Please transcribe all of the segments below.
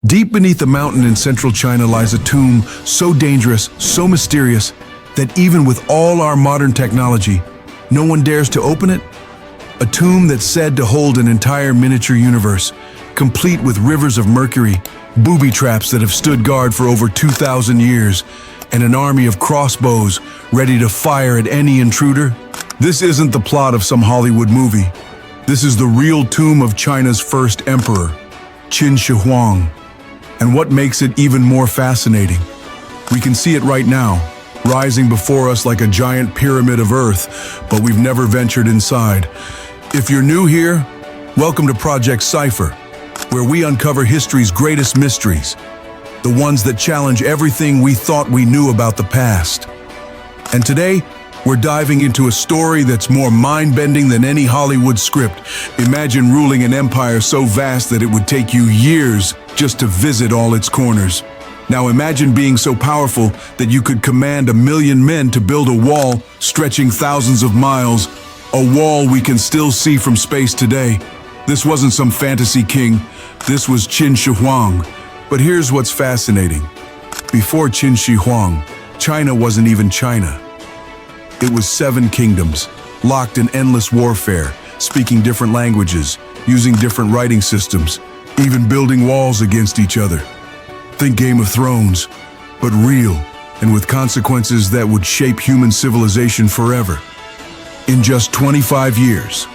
Deep beneath the mountain in central China lies a tomb so dangerous, so mysterious, that even with all our modern technology, no one dares to open it. A tomb that's said to hold an entire miniature universe, complete with rivers of mercury, booby traps that have stood guard for over 2,000 years, and an army of crossbows ready to fire at any intruder. This isn't the plot of some Hollywood movie. This is the real tomb of China's first emperor, Qin Shi Huang. And what makes it even more fascinating, we can see it right now, rising before us like a giant pyramid of earth, but we've never ventured inside. If you're new here, welcome to Project Cypher, where we uncover history's greatest mysteries, the ones that challenge everything we thought we knew about the past. And today, we're diving into a story that's more mind-bending than any Hollywood script. Imagine ruling an empire so vast that it would take you years just to visit all its corners. Now imagine being so powerful that you could command 1,000,000 men to build a wall stretching thousands of miles, a wall we can still see from space today. This wasn't some fantasy king, this was Qin Shi Huang. But here's what's fascinating. Before Qin Shi Huang, China wasn't even China. It was 7 kingdoms, locked in endless warfare, speaking different languages, using different writing systems, even building walls against each other. Think Game of Thrones, but real, and with consequences that would shape human civilization forever. In just 25 years,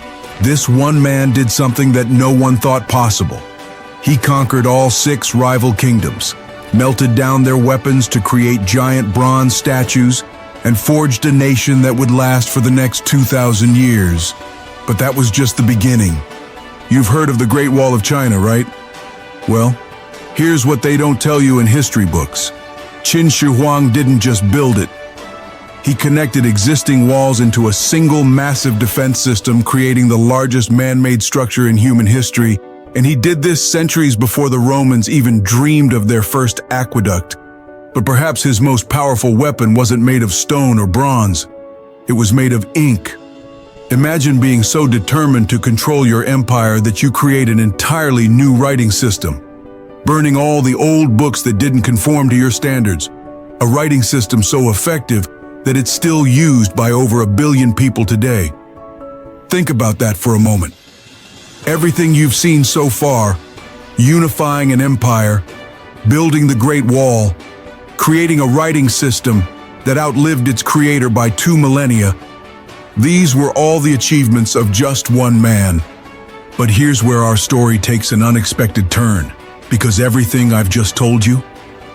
this one man did something that no one thought possible. He conquered all 6 rival kingdoms, melted down their weapons to create giant bronze statues, and forged a nation that would last for the next 2,000 years. But that was just the beginning. You've heard of the Great Wall of China, right? Well, here's what they don't tell you in history books. Qin Shi Huang didn't just build it. He connected existing walls into a single massive defense system, creating the largest man-made structure in human history. And he did this centuries before the Romans even dreamed of their first aqueduct. But perhaps his most powerful weapon wasn't made of stone or bronze. It was made of ink. Imagine being so determined to control your empire that you create an entirely new writing system, burning all the old books that didn't conform to your standards. A writing system so effective that it's still used by over 1 billion people today. Think about that for a moment. Everything you've seen so far, unifying an empire, building the Great Wall, creating a writing system that outlived its creator by 2 millennia, these were all the achievements of just one man. But here's where our story takes an unexpected turn, because everything I've just told you,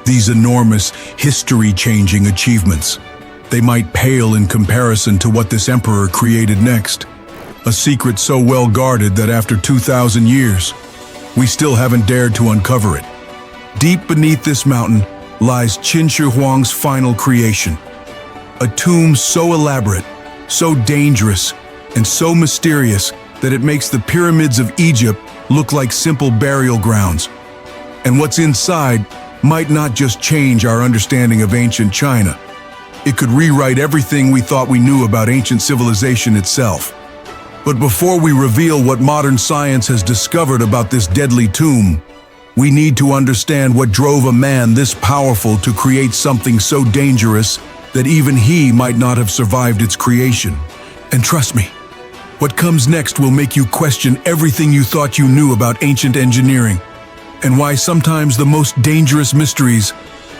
these enormous, history-changing achievements, they might pale in comparison to what this emperor created next. A secret so well guarded that after 2,000 years, we still haven't dared to uncover it. Deep beneath this mountain lies Qin Shi Huang's final creation. A tomb so elaborate, so dangerous, and so mysterious that it makes the pyramids of Egypt look like simple burial grounds. And what's inside might not just change our understanding of ancient China. It could rewrite everything we thought we knew about ancient civilization itself. But before we reveal what modern science has discovered about this deadly tomb, we need to understand what drove a man this powerful to create something so dangerous that even he might not have survived its creation. And trust me, what comes next will make you question everything you thought you knew about ancient engineering, and why sometimes the most dangerous mysteries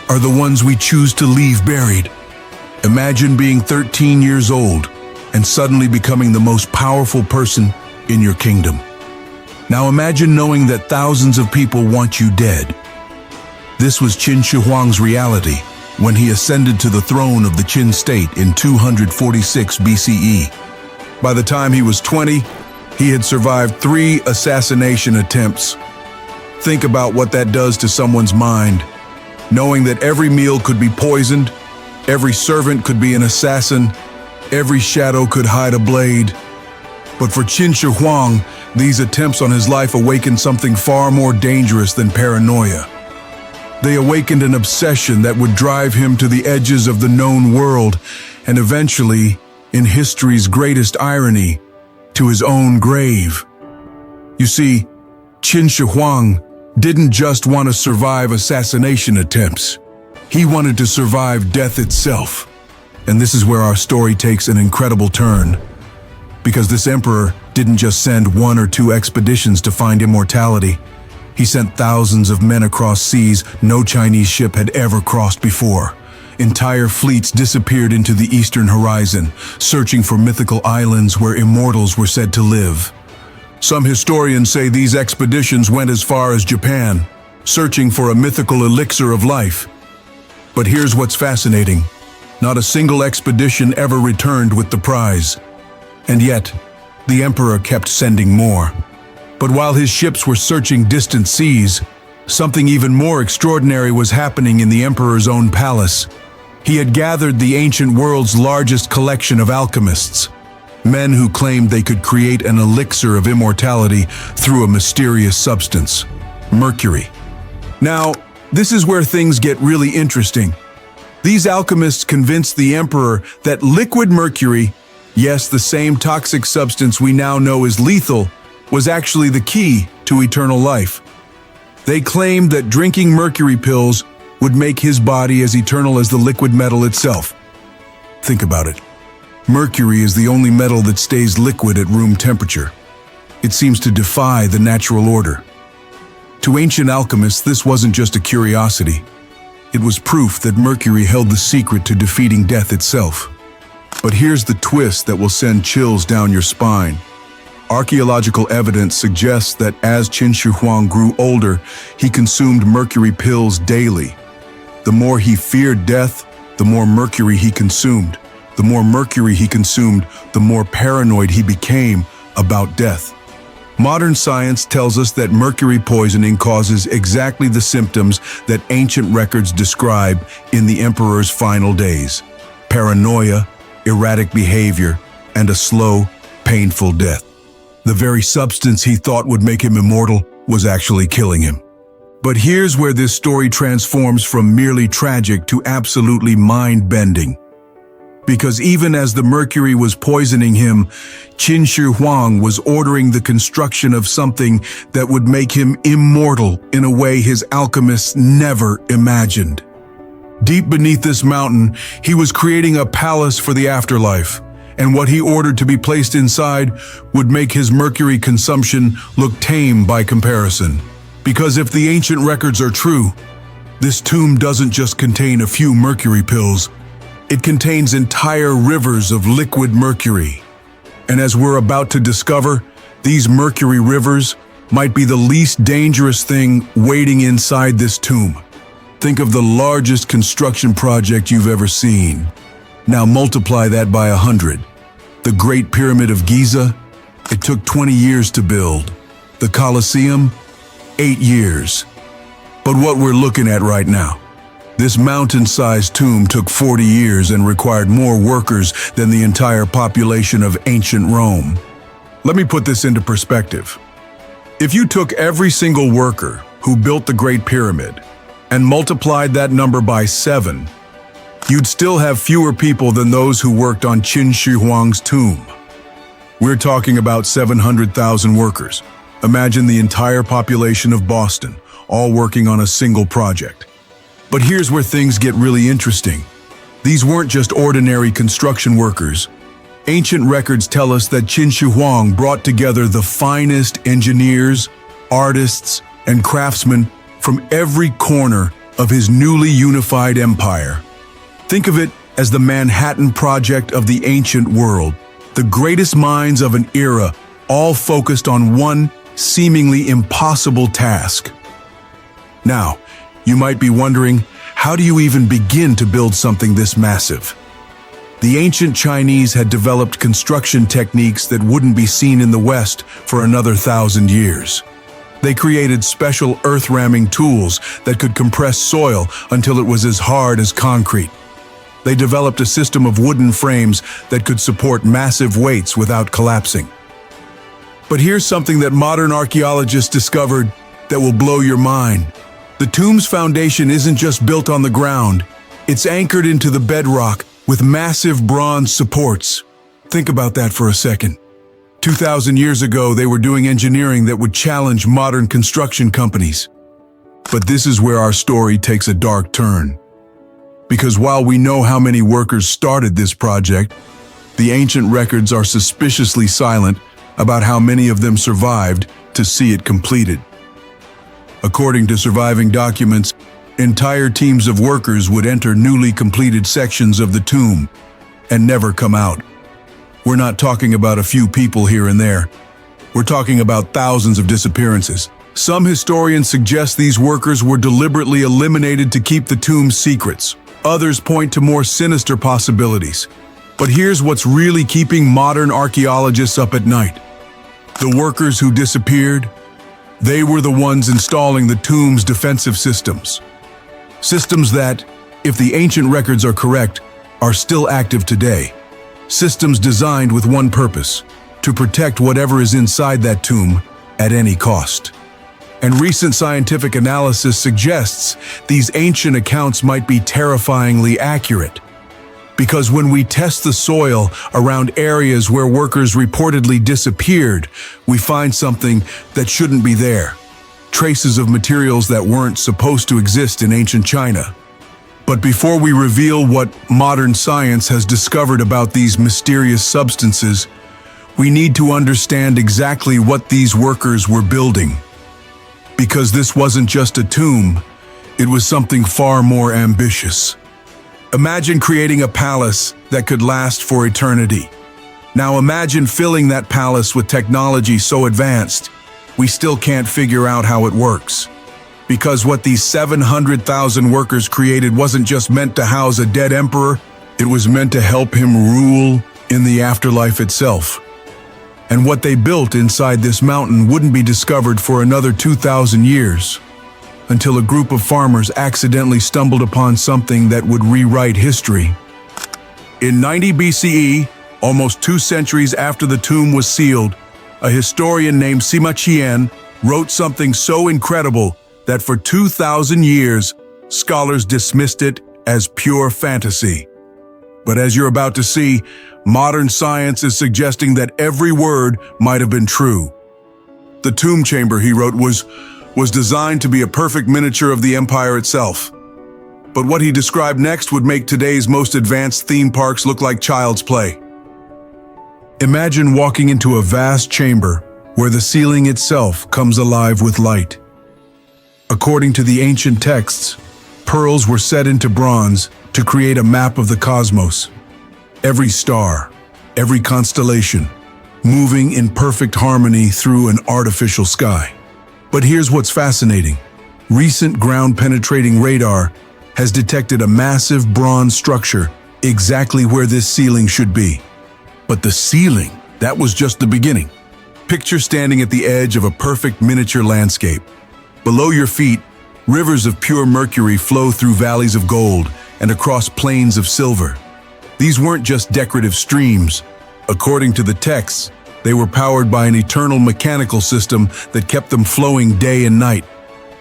are the ones we choose to leave buried. Imagine being 13 years old and suddenly becoming the most powerful person in your kingdom. Now imagine knowing that thousands of people want you dead. This was Qin Shi Huang's reality when he ascended to the throne of the Qin state in 246 BCE. By the time he was 20, he had survived 3 assassination attempts. Think about what that does to someone's mind, knowing that every meal could be poisoned, every servant could be an assassin, every shadow could hide a blade. But for Qin Shi Huang, these attempts on his life awakened something far more dangerous than paranoia. They awakened an obsession that would drive him to the edges of the known world, and eventually, in history's greatest irony, to his own grave. You see, Qin Shi Huang didn't just want to survive assassination attempts. He wanted to survive death itself. And this is where our story takes an incredible turn. Because this emperor didn't just send 1 or 2 expeditions to find immortality. He sent thousands of men across seas no Chinese ship had ever crossed before. Entire fleets disappeared into the eastern horizon, searching for mythical islands where immortals were said to live. Some historians say these expeditions went as far as Japan, searching for a mythical elixir of life. But here's what's fascinating. Not a single expedition ever returned with the prize. And yet, the emperor kept sending more. But while his ships were searching distant seas, something even more extraordinary was happening in the emperor's own palace. He had gathered the ancient world's largest collection of alchemists, men who claimed they could create an elixir of immortality through a mysterious substance, mercury. Now, this is where things get really interesting. These alchemists convinced the emperor that liquid mercury, yes, the same toxic substance we now know is lethal, was actually the key to eternal life. They claimed that drinking mercury pills would make his body as eternal as the liquid metal itself. Think about it. Mercury is the only metal that stays liquid at room temperature. It seems to defy the natural order. To ancient alchemists, this wasn't just a curiosity. It was proof that mercury held the secret to defeating death itself. But here's the twist that will send chills down your spine. Archaeological evidence suggests that as Qin Shi Huang grew older, he consumed mercury pills daily. The more he feared death, the more mercury he consumed. The more mercury he consumed, the more paranoid he became about death. Modern science tells us that mercury poisoning causes exactly the symptoms that ancient records describe in the emperor's final days: paranoia, erratic behavior, and a slow, painful death. The very substance he thought would make him immortal was actually killing him. But here's where this story transforms from merely tragic to absolutely mind-bending. Because even as the mercury was poisoning him, Qin Shi Huang was ordering the construction of something that would make him immortal in a way his alchemists never imagined. Deep beneath this mountain, he was creating a palace for the afterlife, and what he ordered to be placed inside would make his mercury consumption look tame by comparison. Because if the ancient records are true, this tomb doesn't just contain a few mercury pills. It contains entire rivers of liquid mercury. And as we're about to discover, these mercury rivers might be the least dangerous thing waiting inside this tomb. Think of the largest construction project you've ever seen. Now multiply that by 100. The Great Pyramid of Giza, it took 20 years to build. The Colosseum, 8 years. But what we're looking at right now, this mountain-sized tomb took 40 years and required more workers than the entire population of ancient Rome. Let me put this into perspective. If you took every single worker who built the Great Pyramid and multiplied that number by 7, you'd still have fewer people than those who worked on Qin Shi Huang's tomb. We're talking about 700,000 workers. Imagine the entire population of Boston, all working on a single project. But here's where things get really interesting. These weren't just ordinary construction workers. Ancient records tell us that Qin Shi Huang brought together the finest engineers, artists, and craftsmen from every corner of his newly unified empire. Think of it as the Manhattan Project of the ancient world, the greatest minds of an era, all focused on one seemingly impossible task. Now, you might be wondering, how do you even begin to build something this massive? The ancient Chinese had developed construction techniques that wouldn't be seen in the West for another 1,000 years. They created special earth-ramming tools that could compress soil until it was as hard as concrete. They developed a system of wooden frames that could support massive weights without collapsing. But here's something that modern archaeologists discovered that will blow your mind. The tomb's foundation isn't just built on the ground. It's anchored into the bedrock with massive bronze supports. Think about that for a second. 2,000 years ago, they were doing engineering that would challenge modern construction companies. But this is where our story takes a dark turn. Because while we know how many workers started this project, the ancient records are suspiciously silent about how many of them survived to see it completed. According to surviving documents, entire teams of workers would enter newly completed sections of the tomb and never come out. We're not talking about a few people here and there. We're talking about thousands of disappearances. Some historians suggest these workers were deliberately eliminated to keep the tomb's secrets. Others point to more sinister possibilities. But here's what's really keeping modern archaeologists up at night. The workers who disappeared, they were the ones installing the tomb's defensive systems. Systems that, if the ancient records are correct, are still active today. Systems designed with one purpose: to protect whatever is inside that tomb at any cost. And recent scientific analysis suggests these ancient accounts might be terrifyingly accurate. Because when we test the soil around areas where workers reportedly disappeared, we find something that shouldn't be there. Traces of materials that weren't supposed to exist in ancient China. But before we reveal what modern science has discovered about these mysterious substances, we need to understand exactly what these workers were building. Because this wasn't just a tomb, it was something far more ambitious. Imagine creating a palace that could last for eternity. Now imagine filling that palace with technology so advanced, we still can't figure out how it works. Because what these 700,000 workers created wasn't just meant to house a dead emperor, it was meant to help him rule in the afterlife itself. And what they built inside this mountain wouldn't be discovered for another 2,000 years, until a group of farmers accidentally stumbled upon something that would rewrite history. In 90 BCE, almost 2 centuries after the tomb was sealed, a historian named Sima Qian wrote something so incredible that for 2,000 years, scholars dismissed it as pure fantasy. But as you're about to see, modern science is suggesting that every word might have been true. The tomb chamber, he wrote, was designed to be a perfect miniature of the empire itself. But what he described next would make today's most advanced theme parks look like child's play. Imagine walking into a vast chamber where the ceiling itself comes alive with light. According to the ancient texts, pearls were set into bronze to create a map of the cosmos. Every star, every constellation, moving in perfect harmony through an artificial sky. But here's what's fascinating. Recent ground-penetrating radar has detected a massive bronze structure exactly where this ceiling should be. But the ceiling, that was just the beginning. Picture standing at the edge of a perfect miniature landscape. Below your feet, rivers of pure mercury flow through valleys of gold and across plains of silver. These weren't just decorative streams. According to the texts, they were powered by an eternal mechanical system that kept them flowing day and night.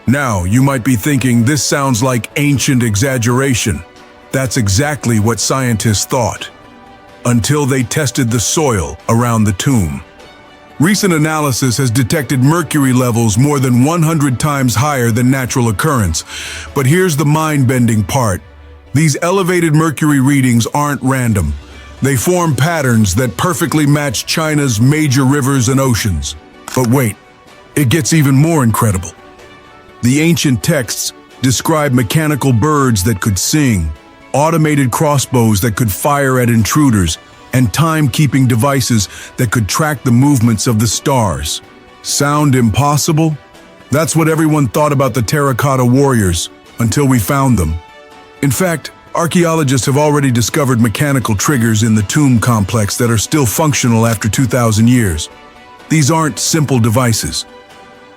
Now, you might be thinking this sounds like ancient exaggeration. That's exactly what scientists thought, until they tested the soil around the tomb. Recent analysis has detected mercury levels more than 100 times higher than natural occurrence. But here's the mind-bending part. These elevated mercury readings aren't random. They form patterns that perfectly match China's major rivers and oceans. But wait, it gets even more incredible. The ancient texts describe mechanical birds that could sing, automated crossbows that could fire at intruders, and time-keeping devices that could track the movements of the stars. Sound impossible? That's what everyone thought about the terracotta warriors, until we found them. In fact, archaeologists have already discovered mechanical triggers in the tomb complex that are still functional after 2,000 years. These aren't simple devices.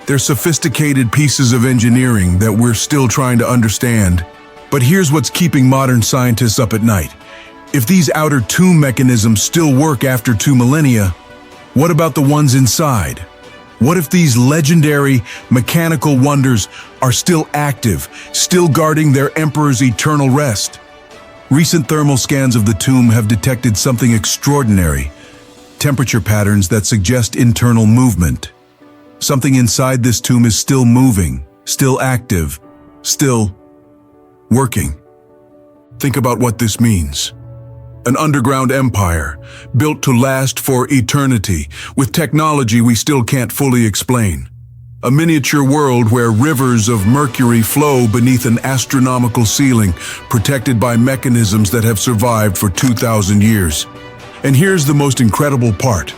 They're sophisticated pieces of engineering that we're still trying to understand. But here's what's keeping modern scientists up at night. If these outer tomb mechanisms still work after 2 millennia, what about the ones inside? What if these legendary mechanical wonders are still active, still guarding their emperor's eternal rest? Recent thermal scans of the tomb have detected something extraordinary, temperature patterns that suggest internal movement. Something inside this tomb is still moving, still active, still working. Think about what this means. An underground empire, built to last for eternity, with technology we still can't fully explain. A miniature world where rivers of mercury flow beneath an astronomical ceiling, protected by mechanisms that have survived for 2,000 years. And here's the most incredible part.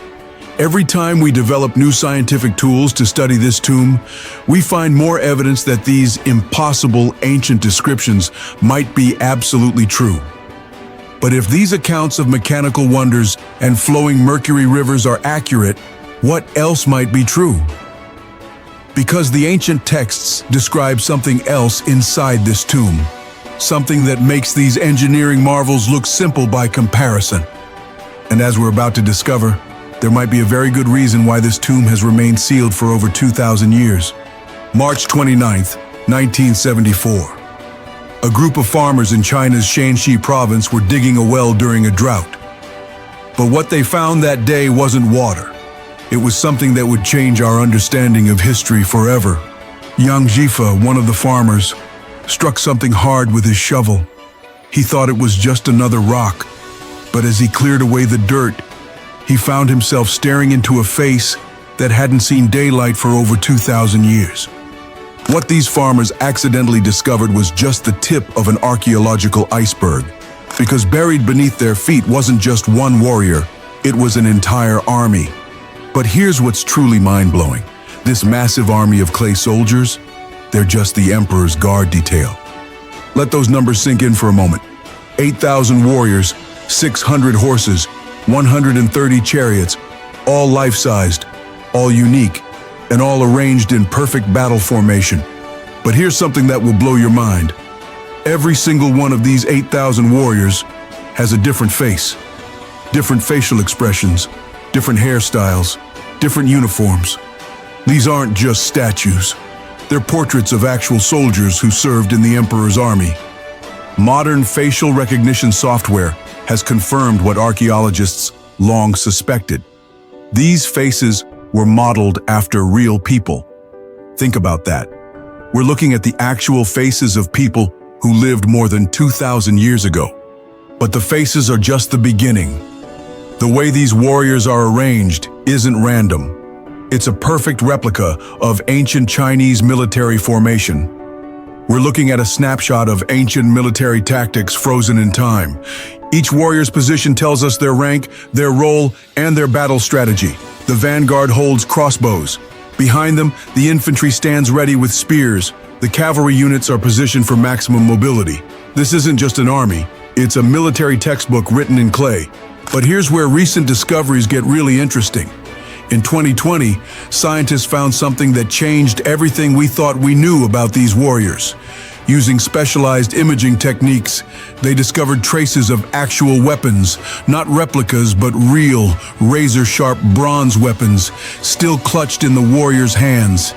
Every time we develop new scientific tools to study this tomb, we find more evidence that these impossible ancient descriptions might be absolutely true. But if these accounts of mechanical wonders and flowing mercury rivers are accurate, what else might be true? Because the ancient texts describe something else inside this tomb, something that makes these engineering marvels look simple by comparison. And as we're about to discover, there might be a very good reason why this tomb has remained sealed for over 2,000 years. March 29th, 1974. A group of farmers in China's Qin Shi province were digging a well during a drought. But what they found that day wasn't water. It was something that would change our understanding of history forever. Yang Jifa, one of the farmers, struck something hard with his shovel. He thought it was just another rock, but as he cleared away the dirt, he found himself staring into a face that hadn't seen daylight for over 2,000 years. What these farmers accidentally discovered was just the tip of an archaeological iceberg, because buried beneath their feet wasn't just one warrior, it was an entire army. But here's what's truly mind-blowing. This massive army of clay soldiers, they're just the emperor's guard detail. Let those numbers sink in for a moment. 8,000 warriors, 600 horses, 130 chariots, all life-sized, all unique, and all arranged in perfect battle formation. But here's something that will blow your mind. Every single one of these 8,000 warriors has a different face, different facial expressions, different hairstyles, different uniforms. These aren't just statues. They're portraits of actual soldiers who served in the emperor's army. Modern facial recognition software has confirmed what archaeologists long suspected. These faces were modeled after real people. Think about that. We're looking at the actual faces of people who lived more than 2,000 years ago. But the faces are just the beginning. The way these warriors are arranged isn't random. It's a perfect replica of ancient Chinese military formation. We're looking at a snapshot of ancient military tactics frozen in time. Each warrior's position tells us their rank, their role, and their battle strategy. The vanguard holds crossbows. Behind them, the infantry stands ready with spears. The cavalry units are positioned for maximum mobility. This isn't just an army, it's a military textbook written in clay. But here's where recent discoveries get really interesting. In 2020, scientists found something that changed everything we thought we knew about these warriors. Using specialized imaging techniques, they discovered traces of actual weapons, not replicas but real, razor-sharp bronze weapons, still clutched in the warriors' hands.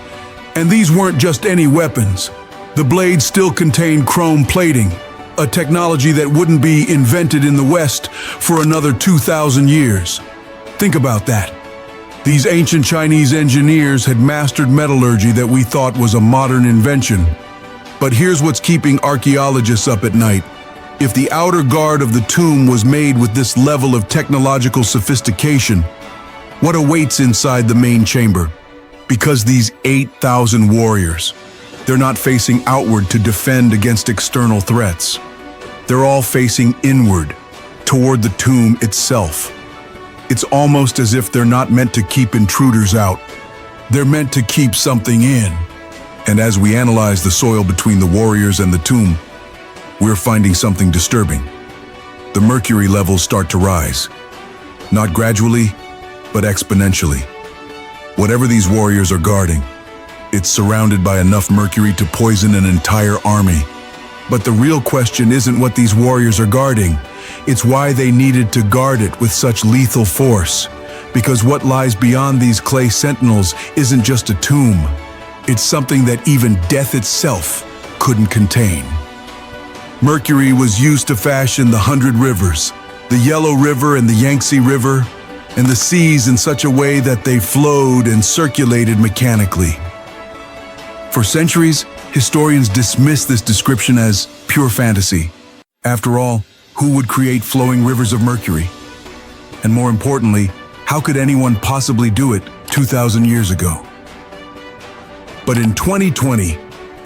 And these weren't just any weapons. The blades still contained chrome plating, a technology that wouldn't be invented in the West for another 2,000 years. Think about that. These ancient Chinese engineers had mastered metallurgy that we thought was a modern invention. But here's what's keeping archaeologists up at night. If the outer guard of the tomb was made with this level of technological sophistication, what awaits inside the main chamber? Because these 8,000 warriors, they're not facing outward to defend against external threats. They're all facing inward, toward the tomb itself. It's almost as if they're not meant to keep intruders out. They're meant to keep something in. And as we analyze the soil between the warriors and the tomb, we're finding something disturbing. The mercury levels start to rise. Not gradually, but exponentially. Whatever these warriors are guarding, it's surrounded by enough mercury to poison an entire army. But the real question isn't what these warriors are guarding. It's why they needed to guard it with such lethal force. Because what lies beyond these clay sentinels isn't just a tomb. It's something that even death itself couldn't contain. Mercury was used to fashion the 100 rivers, the Yellow River and the Yangtze River, and the seas in such a way that they flowed and circulated mechanically. For centuries, historians dismissed this description as pure fantasy. After all, who would create flowing rivers of mercury? And more importantly, how could anyone possibly do it 2,000 years ago? But in 2020,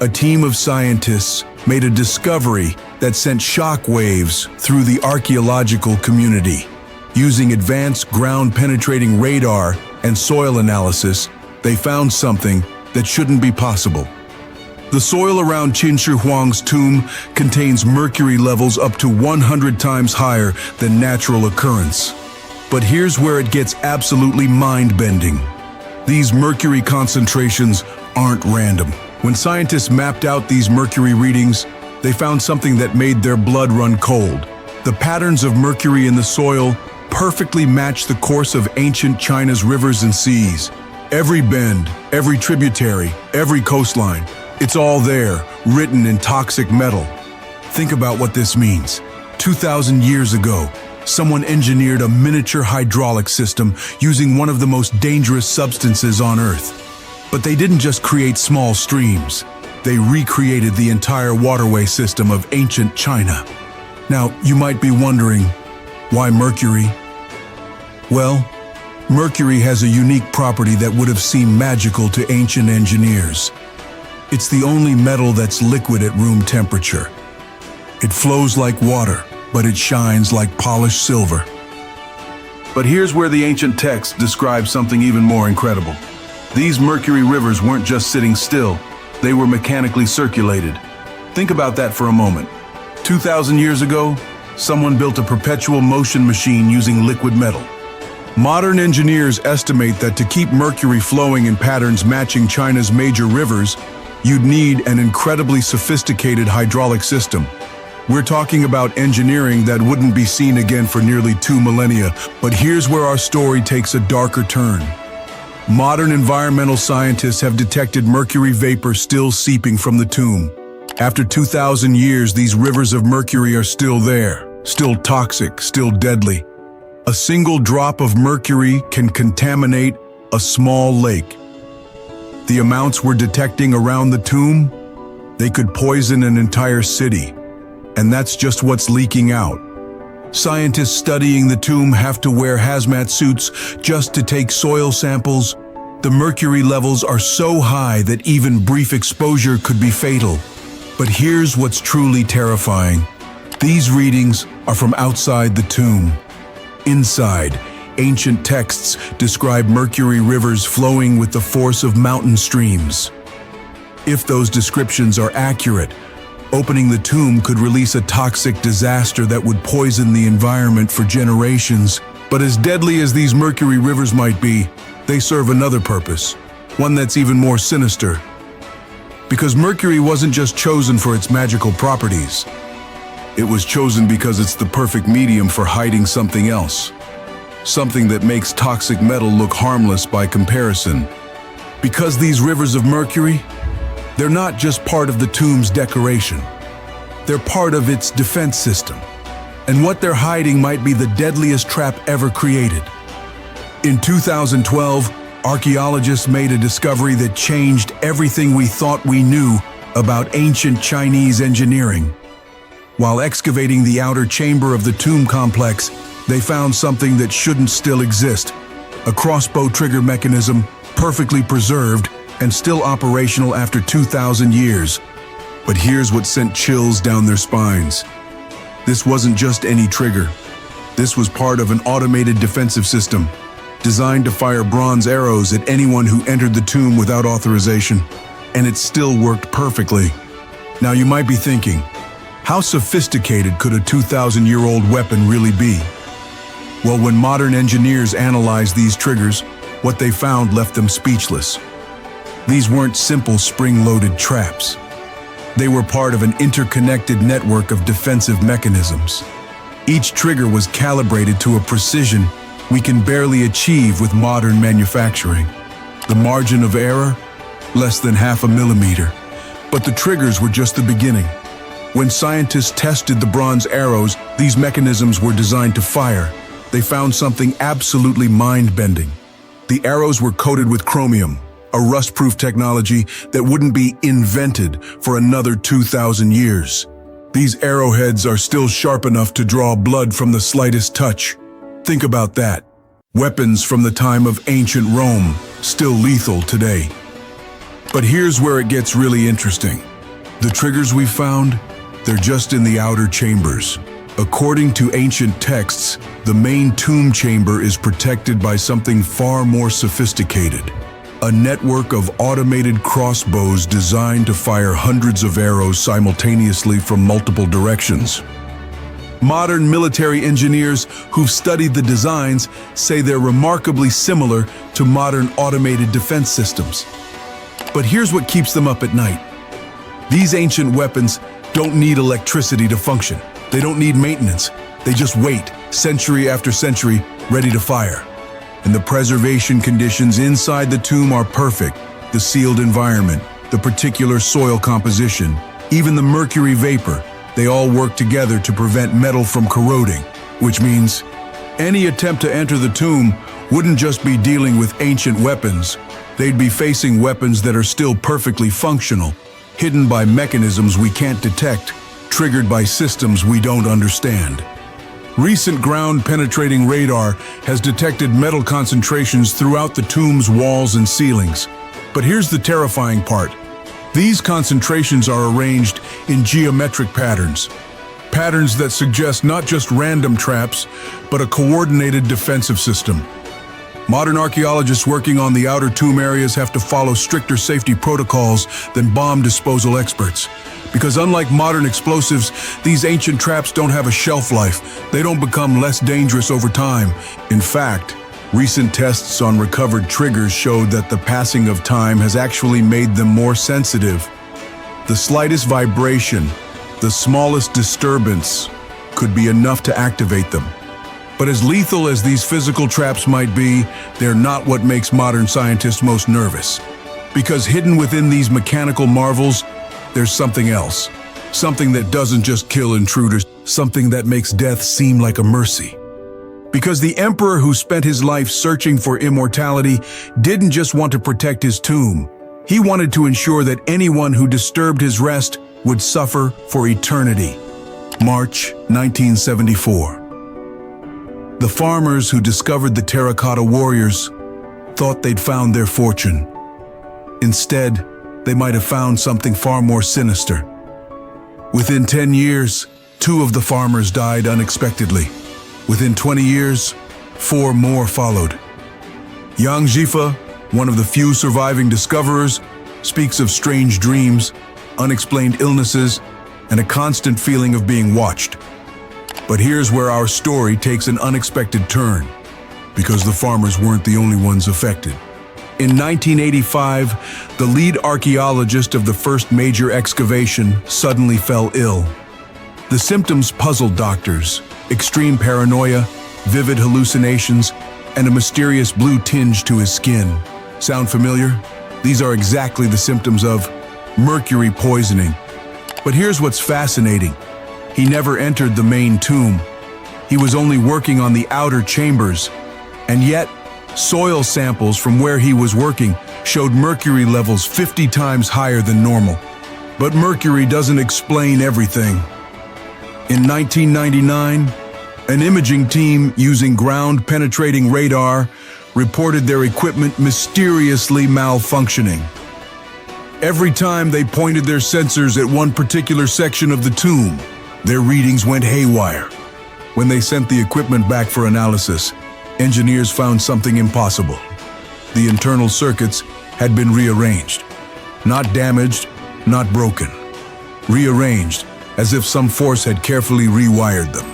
a team of scientists made a discovery that sent shockwaves through the archaeological community. Using advanced ground-penetrating radar and soil analysis, they found something that shouldn't be possible. The soil around Qin Shi Huang's tomb contains mercury levels up to 100 times higher than natural occurrence. But here's where it gets absolutely mind-bending. These mercury concentrations aren't random. When scientists mapped out these mercury readings, they found something that made their blood run cold. The patterns of mercury in the soil perfectly match the course of ancient China's rivers and seas. Every bend, every tributary, every coastline, it's all there, written in toxic metal. Think about what this means. 2,000 years ago, someone engineered a miniature hydraulic system using one of the most dangerous substances on Earth. But they didn't just create small streams. They recreated the entire waterway system of ancient China. Now, you might be wondering, why mercury? Well, mercury has a unique property that would have seemed magical to ancient engineers. It's the only metal that's liquid at room temperature. It flows like water, but it shines like polished silver. But here's where the ancient text describes something even more incredible. These mercury rivers weren't just sitting still, they were mechanically circulated. Think about that for a moment. 2,000 years ago, someone built a perpetual motion machine using liquid metal. Modern engineers estimate that to keep mercury flowing in patterns matching China's major rivers, you'd need an incredibly sophisticated hydraulic system. We're talking about engineering that wouldn't be seen again for nearly 2 millennia. But here's where our story takes a darker turn. Modern environmental scientists have detected mercury vapor still seeping from the tomb. After 2,000 years, these rivers of mercury are still there, still toxic, still deadly. A single drop of mercury can contaminate a small lake. The amounts we're detecting around the tomb, they could poison an entire city. And that's just what's leaking out. Scientists studying the tomb have to wear hazmat suits just to take soil samples. The mercury levels are so high that even brief exposure could be fatal. But here's what's truly terrifying. These readings are from outside the tomb. Inside, ancient texts describe mercury rivers flowing with the force of mountain streams. If those descriptions are accurate, opening the tomb could release a toxic disaster that would poison the environment for generations. But as deadly as these mercury rivers might be, they serve another purpose, one that's even more sinister. Because mercury wasn't just chosen for its magical properties. It was chosen because it's the perfect medium for hiding something else. Something that makes toxic metal look harmless by comparison. Because these rivers of mercury, they're not just part of the tomb's decoration. They're part of its defense system. And what they're hiding might be the deadliest trap ever created. In 2012, archaeologists made a discovery that changed everything we thought we knew about ancient Chinese engineering. While excavating the outer chamber of the tomb complex, they found something that shouldn't still exist. A crossbow trigger mechanism, perfectly preserved and still operational after 2,000 years. But here's what sent chills down their spines. This wasn't just any trigger. This was part of an automated defensive system, designed to fire bronze arrows at anyone who entered the tomb without authorization. And it still worked perfectly. Now you might be thinking, how sophisticated could a 2,000-year-old weapon really be? Well, when modern engineers analyzed these triggers, what they found left them speechless. These weren't simple spring-loaded traps. They were part of an interconnected network of defensive mechanisms. Each trigger was calibrated to a precision we can barely achieve with modern manufacturing. The margin of error? Less than half a millimeter. But the triggers were just the beginning. When scientists tested the bronze arrows these mechanisms were designed to fire, they found something absolutely mind-bending. The arrows were coated with chromium, a rust-proof technology that wouldn't be invented for another 2,000 years. These arrowheads are still sharp enough to draw blood from the slightest touch. Think about that. Weapons from the time of ancient Rome, still lethal today. But here's where it gets really interesting. The triggers we found, they're just in the outer chambers. According to ancient texts, the main tomb chamber is protected by something far more sophisticated. A network of automated crossbows designed to fire hundreds of arrows simultaneously from multiple directions. Modern military engineers who've studied the designs say they're remarkably similar to modern automated defense systems. But here's what keeps them up at night. These ancient weapons don't need electricity to function. They don't need maintenance. They just wait, century after century, ready to fire. And the preservation conditions inside the tomb are perfect. The sealed environment, the particular soil composition, even the mercury vapor, they all work together to prevent metal from corroding, which means any attempt to enter the tomb wouldn't just be dealing with ancient weapons. They'd be facing weapons that are still perfectly functional, hidden by mechanisms we can't detect, triggered by systems we don't understand. Recent ground-penetrating radar has detected metal concentrations throughout the tomb's walls and ceilings. But here's the terrifying part. These concentrations are arranged in geometric patterns. Patterns that suggest not just random traps, but a coordinated defensive system. Modern archaeologists working on the outer tomb areas have to follow stricter safety protocols than bomb disposal experts. Because unlike modern explosives, these ancient traps don't have a shelf life. They don't become less dangerous over time. In fact, recent tests on recovered triggers showed that the passing of time has actually made them more sensitive. The slightest vibration, the smallest disturbance, could be enough to activate them. But as lethal as these physical traps might be, they're not what makes modern scientists most nervous. Because hidden within these mechanical marvels, there's something else. Something that doesn't just kill intruders, something that makes death seem like a mercy. Because the emperor who spent his life searching for immortality didn't just want to protect his tomb. He wanted to ensure that anyone who disturbed his rest would suffer for eternity. March 1974. The farmers who discovered the terracotta warriors thought they'd found their fortune. Instead, they might have found something far more sinister. Within 10 years, 2 of the farmers died unexpectedly. Within 20 years, 4 more followed. Yang Jifa, one of the few surviving discoverers, speaks of strange dreams, unexplained illnesses, and a constant feeling of being watched. But here's where our story takes an unexpected turn, because the farmers weren't the only ones affected. In 1985, the lead archaeologist of the first major excavation suddenly fell ill. The symptoms puzzled doctors: extreme paranoia, vivid hallucinations, and a mysterious blue tinge to his skin. Sound familiar? These are exactly the symptoms of mercury poisoning. But here's what's fascinating. He never entered the main tomb. He was only working on the outer chambers. And yet, soil samples from where he was working showed mercury levels 50 times higher than normal. But mercury doesn't explain everything. In 1999, an imaging team using ground-penetrating radar reported their equipment mysteriously malfunctioning. Every time they pointed their sensors at one particular section of the tomb, their readings went haywire. When they sent the equipment back for analysis, engineers found something impossible. The internal circuits had been rearranged. Not damaged, not broken. Rearranged, as if some force had carefully rewired them.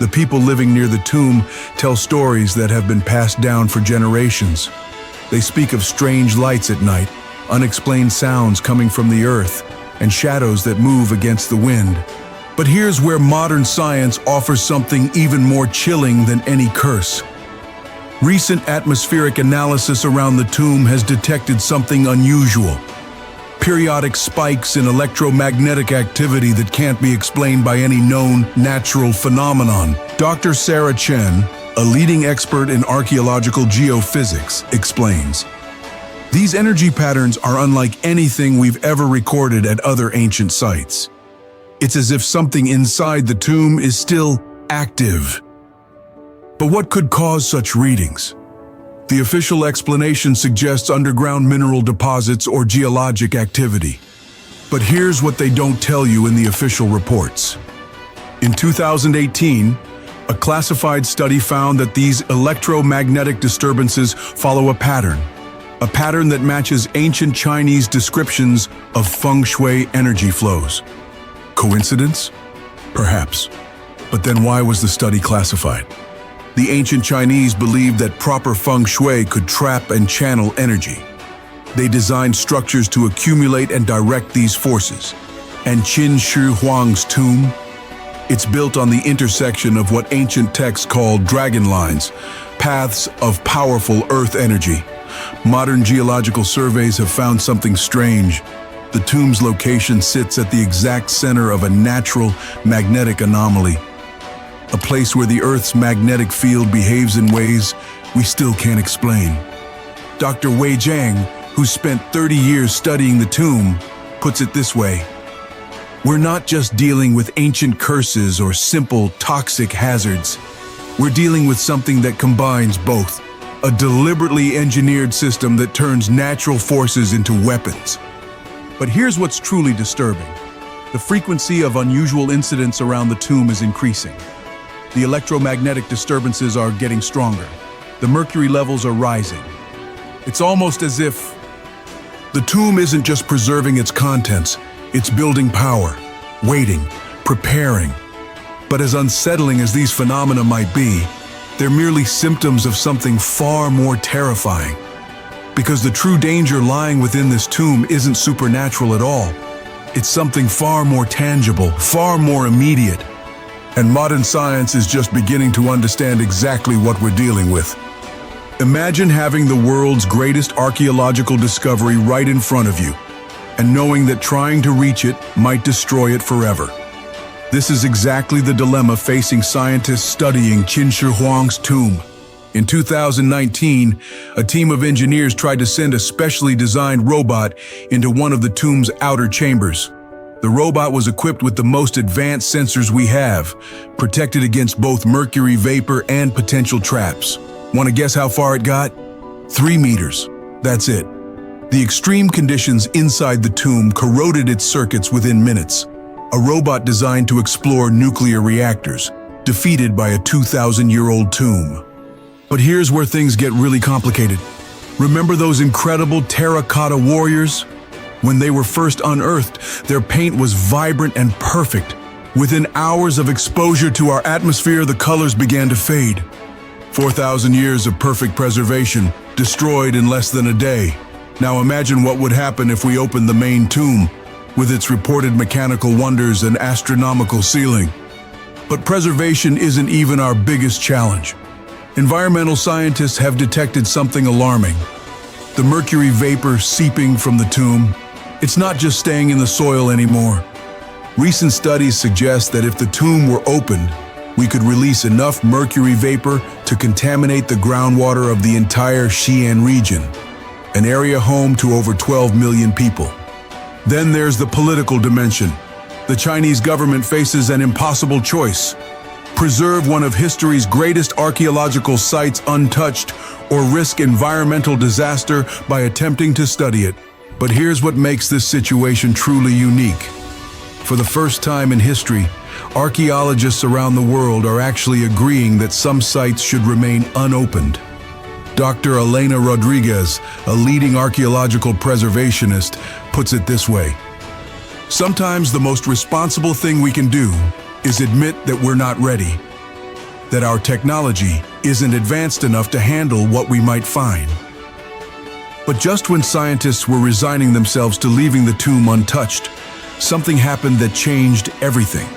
The people living near the tomb tell stories that have been passed down for generations. They speak of strange lights at night, unexplained sounds coming from the earth, and shadows that move against the wind. But here's where modern science offers something even more chilling than any curse. Recent atmospheric analysis around the tomb has detected something unusual. Periodic spikes in electromagnetic activity that can't be explained by any known natural phenomenon. Dr. Sarah Chen, a leading expert in archaeological geophysics, explains. These energy patterns are unlike anything we've ever recorded at other ancient sites. It's as if something inside the tomb is still active. But what could cause such readings? The official explanation suggests underground mineral deposits or geologic activity. But here's what they don't tell you in the official reports. In 2018, a classified study found that these electromagnetic disturbances follow a pattern that matches ancient Chinese descriptions of feng shui energy flows. Coincidence? Perhaps. But then why was the study classified? The ancient Chinese believed that proper feng shui could trap and channel energy. They designed structures to accumulate and direct these forces. And Qin Shi Huang's tomb? It's built on the intersection of what ancient texts called dragon lines, paths of powerful earth energy. Modern geological surveys have found something strange. The tomb's location sits at the exact center of a natural magnetic anomaly, a place where the Earth's magnetic field behaves in ways we still can't explain. Dr. Wei Jiang, who spent 30 years studying the tomb, puts it this way: we're not just dealing with ancient curses or simple toxic hazards. We're dealing with something that combines both, a deliberately engineered system that turns natural forces into weapons. But here's what's truly disturbing. The frequency of unusual incidents around the tomb is increasing. The electromagnetic disturbances are getting stronger. The mercury levels are rising. It's almost as if the tomb isn't just preserving its contents, it's building power, waiting, preparing. But as unsettling as these phenomena might be, they're merely symptoms of something far more terrifying. Because the true danger lying within this tomb isn't supernatural at all. It's something far more tangible, far more immediate. And modern science is just beginning to understand exactly what we're dealing with. Imagine having the world's greatest archaeological discovery right in front of you, and knowing that trying to reach it might destroy it forever. This is exactly the dilemma facing scientists studying Qin Shi Huang's tomb. In 2019, a team of engineers tried to send a specially designed robot into one of the tomb's outer chambers. The robot was equipped with the most advanced sensors we have, protected against both mercury vapor and potential traps. Want to guess how far it got? 3 meters. That's it. The extreme conditions inside the tomb corroded its circuits within minutes. A robot designed to explore nuclear reactors, defeated by a 2,000-year-old tomb. But here's where things get really complicated. Remember those incredible terracotta warriors? When they were first unearthed, their paint was vibrant and perfect. Within hours of exposure to our atmosphere, the colors began to fade. 4,000 years of perfect preservation, destroyed in less than a day. Now imagine what would happen if we opened the main tomb, with its reported mechanical wonders and astronomical ceiling. But preservation isn't even our biggest challenge. Environmental scientists have detected something alarming. The mercury vapor seeping from the tomb. It's not just staying in the soil anymore. Recent studies suggest that if the tomb were opened, we could release enough mercury vapor to contaminate the groundwater of the entire Xi'an region, an area home to over 12 million people. Then there's the political dimension. The Chinese government faces an impossible choice: preserve one of history's greatest archaeological sites untouched, or risk environmental disaster by attempting to study it. But here's what makes this situation truly unique. For the first time in history, archaeologists around the world are actually agreeing that some sites should remain unopened. Dr. Elena Rodriguez, a leading archaeological preservationist, puts it this way: sometimes the most responsible thing we can do is admit that we're not ready, that our technology isn't advanced enough to handle what we might find. But just when scientists were resigning themselves to leaving the tomb untouched, something happened that changed everything.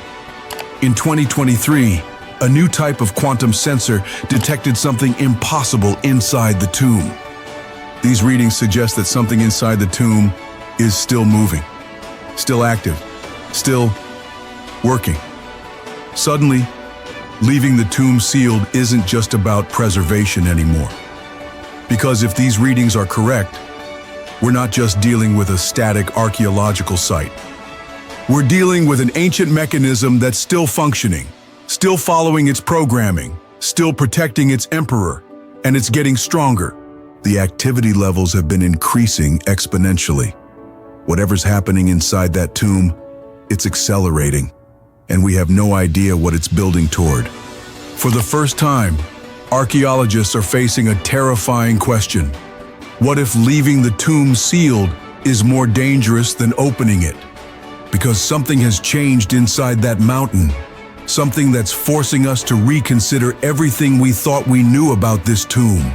In 2023, a new type of quantum sensor detected something impossible inside the tomb. These readings suggest that something inside the tomb is still moving, still active, still working. Suddenly, leaving the tomb sealed isn't just about preservation anymore. Because if these readings are correct, we're not just dealing with a static archaeological site. We're dealing with an ancient mechanism that's still functioning, still following its programming, still protecting its emperor, and it's getting stronger. The activity levels have been increasing exponentially. Whatever's happening inside that tomb, it's accelerating, and we have no idea what it's building toward. For the first time, archaeologists are facing a terrifying question. What if leaving the tomb sealed is more dangerous than opening it? Because something has changed inside that mountain, something that's forcing us to reconsider everything we thought we knew about this tomb.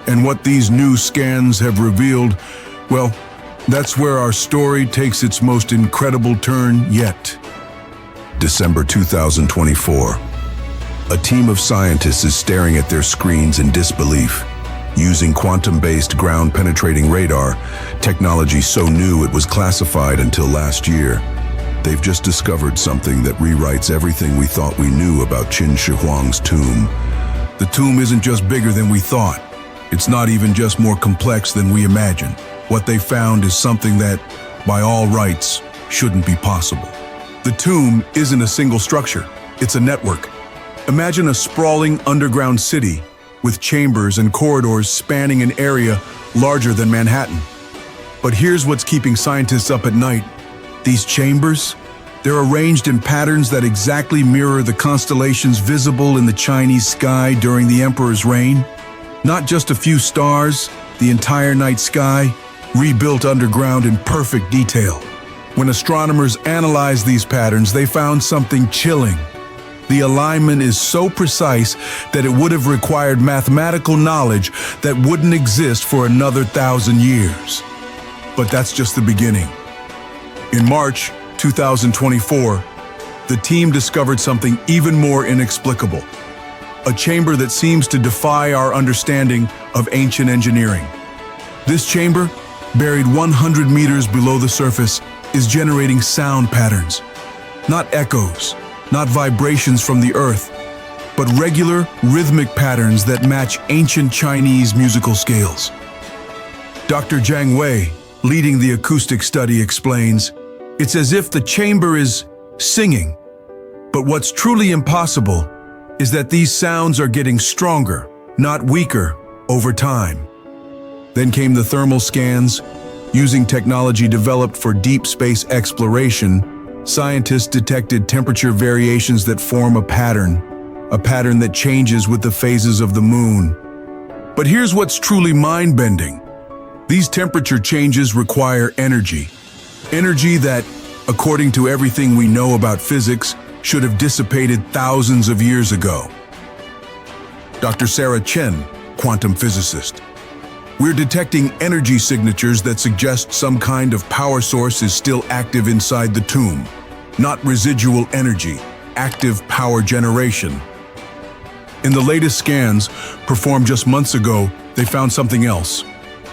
And what these new scans have revealed, well, that's where our story takes its most incredible turn yet. December 2024. A team of scientists is staring at their screens in disbelief. Using quantum-based ground-penetrating radar, technology so new it was classified until last year, they've just discovered something that rewrites everything we thought we knew about Qin Shi Huang's tomb. The tomb isn't just bigger than we thought. It's not even just more complex than we imagined. What they found is something that, by all rights, shouldn't be possible. The tomb isn't a single structure, it's a network. Imagine a sprawling underground city with chambers and corridors spanning an area larger than Manhattan. But here's what's keeping scientists up at night. These chambers, they're arranged in patterns that exactly mirror the constellations visible in the Chinese sky during the emperor's reign. Not just a few stars, the entire night sky, rebuilt underground in perfect detail. When astronomers analyzed these patterns, they found something chilling. The alignment is so precise that it would have required mathematical knowledge that wouldn't exist for another 1,000 years. But that's just the beginning. In March 2024, the team discovered something even more inexplicable. A chamber that seems to defy our understanding of ancient engineering. This chamber, buried 100 meters below the surface, is generating sound patterns. Not echoes, not vibrations from the earth, but regular, rhythmic patterns that match ancient Chinese musical scales. Dr. Zhang Wei, leading the acoustic study, explains, it's as if the chamber is singing. But what's truly impossible is that these sounds are getting stronger, not weaker, over time. Then came the thermal scans. Using technology developed for deep space exploration, scientists detected temperature variations that form a pattern that changes with the phases of the moon. But here's what's truly mind-bending. These temperature changes require energy. Energy that, according to everything we know about physics, should have dissipated thousands of years ago. Dr. Sarah Chen, quantum physicist. We're detecting energy signatures that suggest some kind of power source is still active inside the tomb. Not residual energy, active power generation. In the latest scans, performed just months ago, they found something else.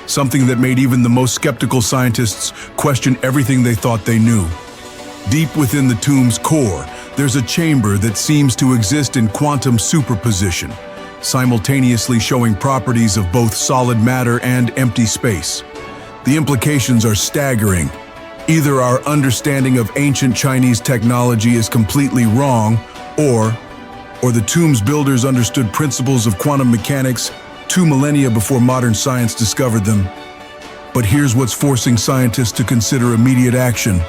Something that made even the most skeptical scientists question everything they thought they knew. Deep within the tomb's core, there's a chamber that seems to exist in quantum superposition, simultaneously showing properties of both solid matter and empty space. The implications are staggering. Either our understanding of ancient Chinese technology is completely wrong, or the tomb's builders understood principles of quantum mechanics 2 millennia before modern science discovered them. But here's what's forcing scientists to consider immediate action.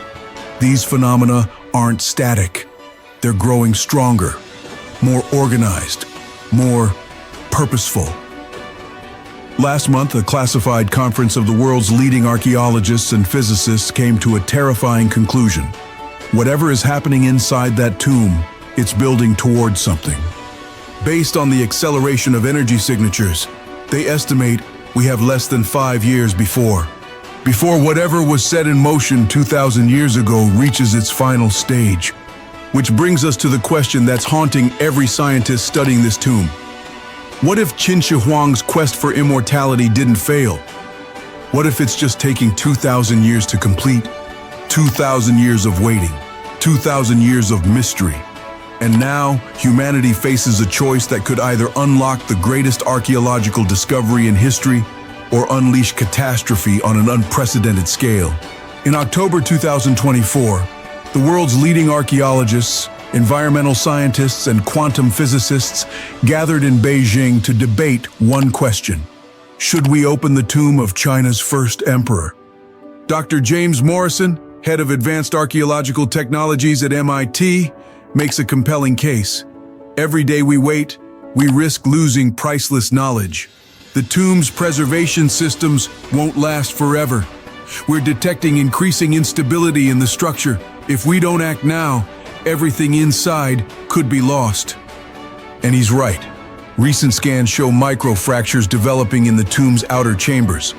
These phenomena aren't static. They're growing stronger, more organized, more purposeful. Last month, a classified conference of the world's leading archaeologists and physicists came to a terrifying conclusion. Whatever is happening inside that tomb, it's building towards something. Based on the acceleration of energy signatures, they estimate we have less than 5 years before whatever was set in motion 2,000 years ago reaches its final stage. Which brings us to the question that's haunting every scientist studying this tomb. What if Qin Shi Huang's quest for immortality didn't fail? What if it's just taking 2,000 years to complete? 2,000 years of waiting, 2,000 years of mystery. And now, humanity faces a choice that could either unlock the greatest archaeological discovery in history or unleash catastrophe on an unprecedented scale. In October 2024, the world's leading archaeologists, environmental scientists, and quantum physicists gathered in Beijing to debate one question: should we open the tomb of China's first emperor? Dr. James Morrison, head of Advanced Archaeological Technologies at MIT, makes a compelling case. Every day we wait, we risk losing priceless knowledge. The tomb's preservation systems won't last forever. We're detecting increasing instability in the structure. If we don't act now, everything inside could be lost. And he's right. Recent scans show microfractures developing in the tomb's outer chambers.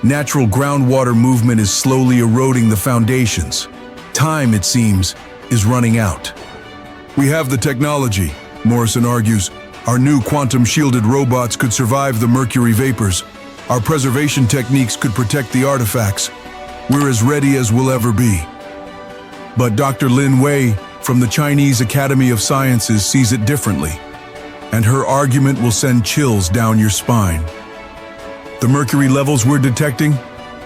Natural groundwater movement is slowly eroding the foundations. Time, it seems, is running out. We have the technology, Morrison argues. Our new quantum-shielded robots could survive the mercury vapors. Our preservation techniques could protect the artifacts. We're as ready as we'll ever be. But Dr. Lin Wei from the Chinese Academy of Sciences sees it differently, and her argument will send chills down your spine. The mercury levels we're detecting,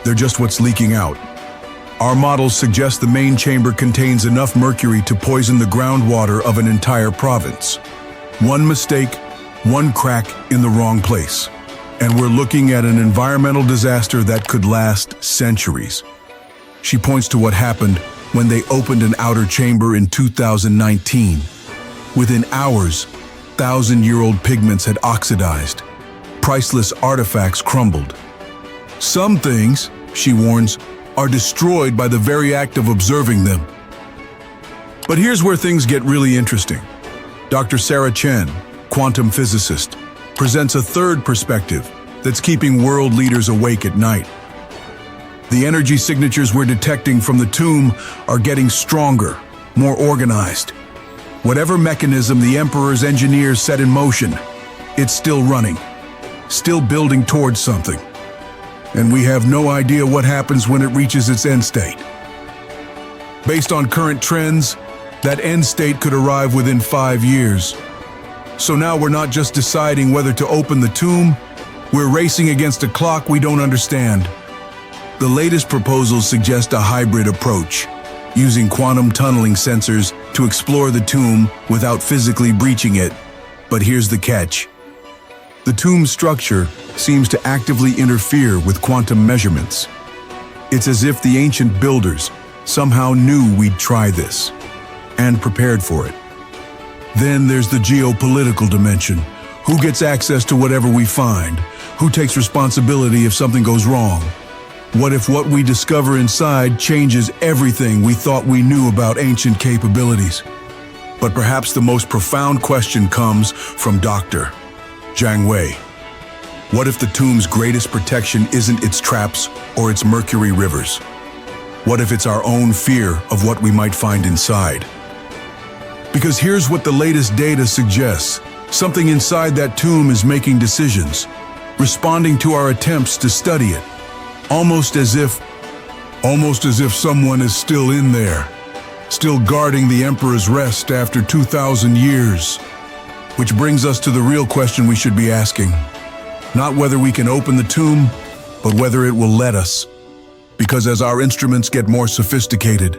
they're just what's leaking out. Our models suggest the main chamber contains enough mercury to poison the groundwater of an entire province. One mistake, one crack in the wrong place, and we're looking at an environmental disaster that could last centuries. She points to what happened when they opened an outer chamber in 2019. Within hours, 1,000-year-old pigments had oxidized. Priceless artifacts crumbled. Some things, she warns, are destroyed by the very act of observing them. But here's where things get really interesting. Dr. Sarah Chen, quantum physicist, presents a third perspective that's keeping world leaders awake at night. The energy signatures we're detecting from the tomb are getting stronger, more organized. Whatever mechanism the Emperor's engineers set in motion, it's still running, still building towards something. And we have no idea what happens when it reaches its end state. Based on current trends, that end state could arrive within 5 years. So now we're not just deciding whether to open the tomb, we're racing against a clock we don't understand. The latest proposals suggest a hybrid approach, using quantum tunneling sensors to explore the tomb without physically breaching it. But here's the catch. The tomb's structure seems to actively interfere with quantum measurements. It's as if the ancient builders somehow knew we'd try this and prepared for it. Then there's the geopolitical dimension. Who gets access to whatever we find? Who takes responsibility if something goes wrong? What if what we discover inside changes everything we thought we knew about ancient capabilities? But perhaps the most profound question comes from Dr. Zhang Wei. What if the tomb's greatest protection isn't its traps or its mercury rivers? What if it's our own fear of what we might find inside? Because here's what the latest data suggests. Something inside that tomb is making decisions, responding to our attempts to study it. Almost as if someone is still in there, still guarding the Emperor's rest after 2,000 years. Which brings us to the real question we should be asking. Not whether we can open the tomb, but whether it will let us. Because as our instruments get more sophisticated,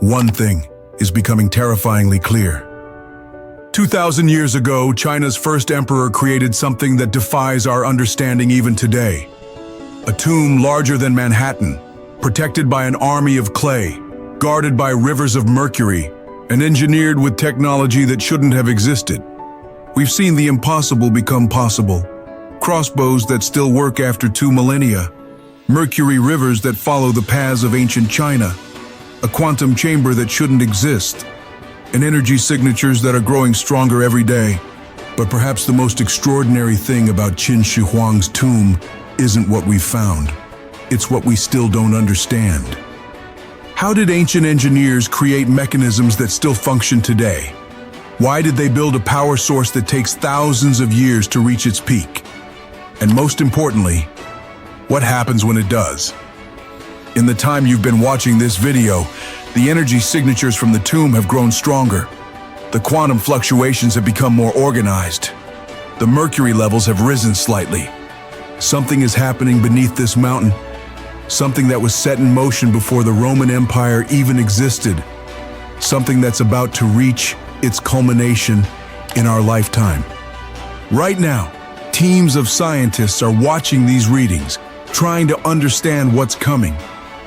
one thing is becoming terrifyingly clear. 2,000 years ago, China's first emperor created something that defies our understanding even today. A tomb larger than Manhattan, protected by an army of clay, guarded by rivers of mercury, and engineered with technology that shouldn't have existed. We've seen the impossible become possible. Crossbows that still work after 2 millennia. Mercury rivers that follow the paths of ancient China. A quantum chamber that shouldn't exist. And energy signatures that are growing stronger every day. But perhaps the most extraordinary thing about Qin Shi Huang's tomb isn't what we've found. It's what we still don't understand. How did ancient engineers create mechanisms that still function today? Why did they build a power source that takes thousands of years to reach its peak? And most importantly, what happens when it does? In the time you've been watching this video, the energy signatures from the tomb have grown stronger. The quantum fluctuations have become more organized. The mercury levels have risen slightly. Something is happening beneath this mountain. Something that was set in motion before the Roman Empire even existed. Something that's about to reach its culmination in our lifetime. Right now, teams of scientists are watching these readings, trying to understand what's coming.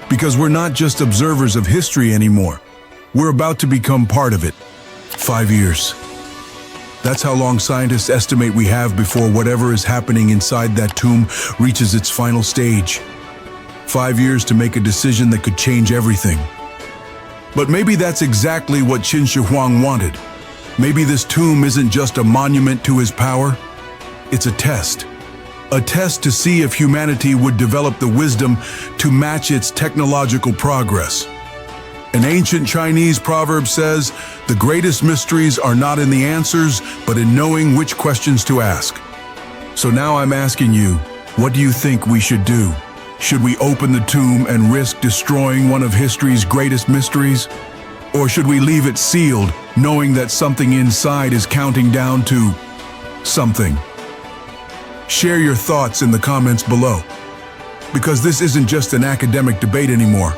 Because we're not just observers of history anymore. We're about to become part of it. 5 years. That's how long scientists estimate we have before whatever is happening inside that tomb reaches its final stage. 5 years to make a decision that could change everything. But maybe that's exactly what Qin Shi Huang wanted. Maybe this tomb isn't just a monument to his power. It's a test. A test to see if humanity would develop the wisdom to match its technological progress. An ancient Chinese proverb says, "The greatest mysteries are not in the answers, but in knowing which questions to ask." So now I'm asking you, what do you think we should do? Should we open the tomb and risk destroying one of history's greatest mysteries? Or should we leave it sealed, knowing that something inside is counting down to something? Share your thoughts in the comments below. Because this isn't just an academic debate anymore.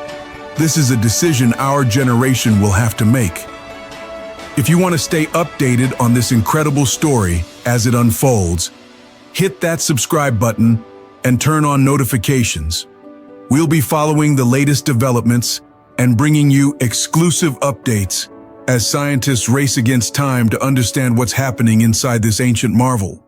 This is a decision our generation will have to make. If you want to stay updated on this incredible story as it unfolds, hit that subscribe button and turn on notifications. We'll be following the latest developments and bringing you exclusive updates as scientists race against time to understand what's happening inside this ancient marvel.